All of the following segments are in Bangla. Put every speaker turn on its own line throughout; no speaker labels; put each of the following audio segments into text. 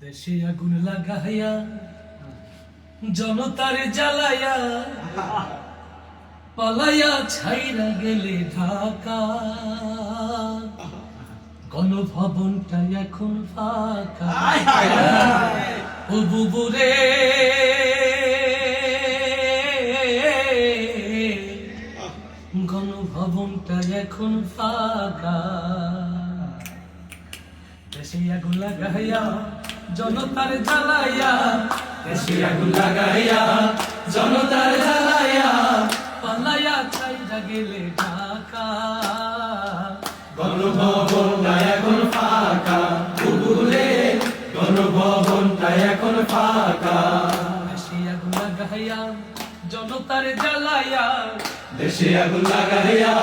দেশে আগুন লাগাইয়া জনতার জ্বালাইয়া পালাইয়া ছাইরা গেলে ঢাকা, গণভবনটা এখন ফাঁকা। ও বুবুরে গণভবনটা এখন ফাঁকা। দেশে আগুন লাগাইয়া জনতার জ্বালাইয়া, দেশে আগুন লাগাইয়া জনতার জ্বালাইয়া পালাইয়া ছাইরা গেলে ঢাকা,
গণভবনটা এখন ফাঁকা। বুবুরে গণভবনটা এখন ফাঁকা।
দেশে আগুন লাগাইয়া জনতার জ্বালাইয়া,
দেশে আগুন লাগাইয়া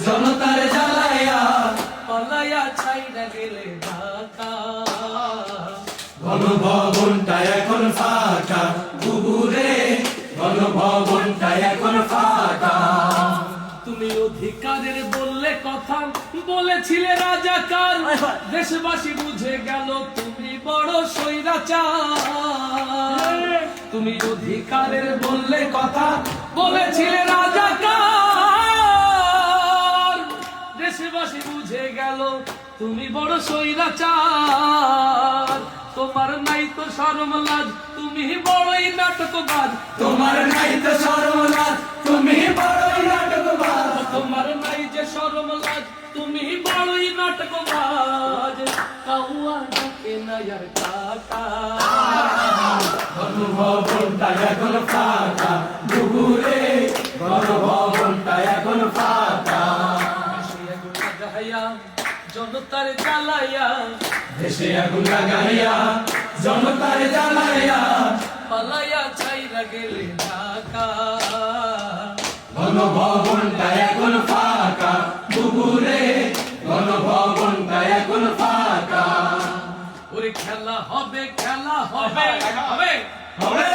জনতার জ্বালাইয়া
পালাইয়া ছাইরা গেলে ঢাকা,
গণভবনটা এখন ফাঁকা। বুবুরে গণভবনটা এখন ফাঁকা।
তুমি অধিকারের বললে কথা বলেছিলে রাজাকার, দেশবাসী বুঝে গেল তুমি বড় স্বৈরাচার। তুমি অধিকারের বললে কথা বলেছিলে রাজাকার, দেশবাসী বুঝে গেল তুমি বড় স্বৈরাচার। তোমার নাই তো শরম লাজ, তুমি বড়ই নাটকবাজ।
তোমার নাই তো শরম লাজ, তুমি বড়ই নাটকবাজ।
তোমার নাই যে শরম লাজ, তুমি বড়ই নাটকবাজ। কাউয়া ডাকে না আর কাকা,
গণভবনটা এখন ফাঁকা। বুবুরে গণভবনটা এখন ফাঁকা।
দেশে আগুন লাগাইয়া জনতার জ্বালাইয়া,
দেশে আগুন লাগাইয়া জনতার জ্বালাইয়া
পালাইয়া ছাইরা গেলে ঢাকা,
গণভবনটা এখন ফাঁকা। বুবুরে গণভবনটা এখন ফাঁকা।
ওরে খেলা হবে, খেলা হবে, হবে
হবে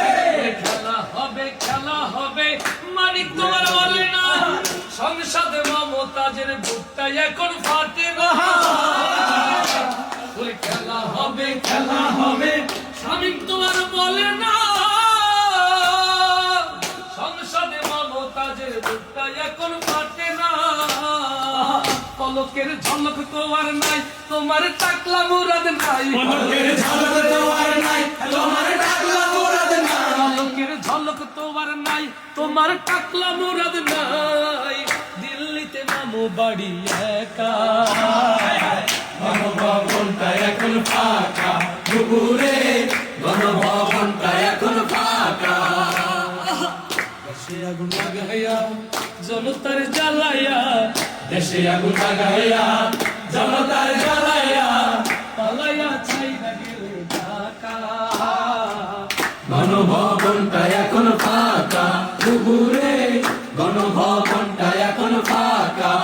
খেলা হবে, খেলা হবে। মানিক তোমার বলে না সংসদে মমতাজের বুকটা এখন ফাটে না। ওরে খেলা হবে, খেলা হবে। স্বামীক তোমার বলে না সংসদে মমতাজের বুকটা এখন ফাটে না। পলকের ঝলক তোমার নাই, তোমার টাকলা মুরাদ নাই।
পলকের ঝলক তোমার নাই, তোমার টাকলা মুরাদ নাই।
পলকের ঝলক তোমার নাই, তোমার টাকলা মুরাদ নাই। দিল্লিতে মামু বাড়ি একা,
গণভবনটা এখন ফাঁকা। বুবুরে গণভবনটা এখন ফাঁকা।
দেশে আগুন লাগাইয়া জনতার জ্বালাইয়া,
দেশে আগুন লাগাইয়া জনতার জ্বালাইয়া
পালাইয়া ছাইরা গেলে ঢাকা,
গণভবনটা এখন ফাঁকা। বুবুরে গণভবনটা এখন ফাঁকা।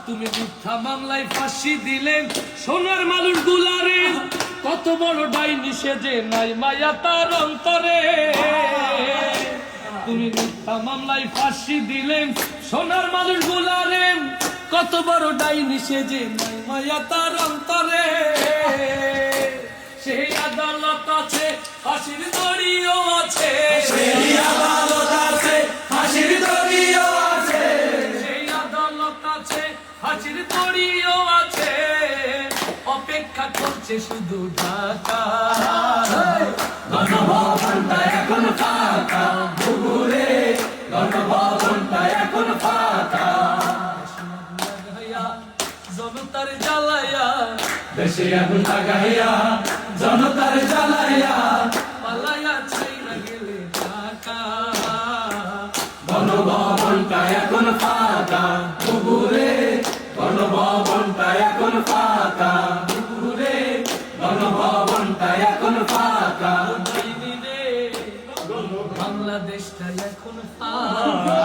তুমি মিথ্যা মামলায় ফাঁসি দিলেন সোনার মানুষ গুলারে, কত বড় ডাইনি সেজে নাই মায়া তার অন্তরে। তুমি মিথ্যা মামলায় ফাঁসি দিলেন সোনার মানুষ গুলারে, কত বড় ডাইনি সেজে নাই মায়া তার অন্তরে। সেই আদালত আছে, ফাঁসির দড়িও আছে।
সেই আদালত আছে, ফাঁসির দড়িও আছে।
সেই আদালত আছে, ফাঁসির দড়িও আছে। অপেক্ষা করছে শুধু ঢাকা,
গণভবনটা এখন ফাঁকা। বুবুরে গণভবনটা এখন ফাঁকা।
জনতার জ্বালাইয়া,
দেশে আগুন লাগাইয়া জনতার জ্বালাইয়া
পালাইয়া ছাইরা গেলে ঢাকা,
গণভবনটা এখন ফাঁকা। বুবুরে গণভবনটা এখন ফাঁকা। বুবুরে গণভবনটা এখন ফাঁকা।
বাংলাদেশটা এখন ফাঁকা।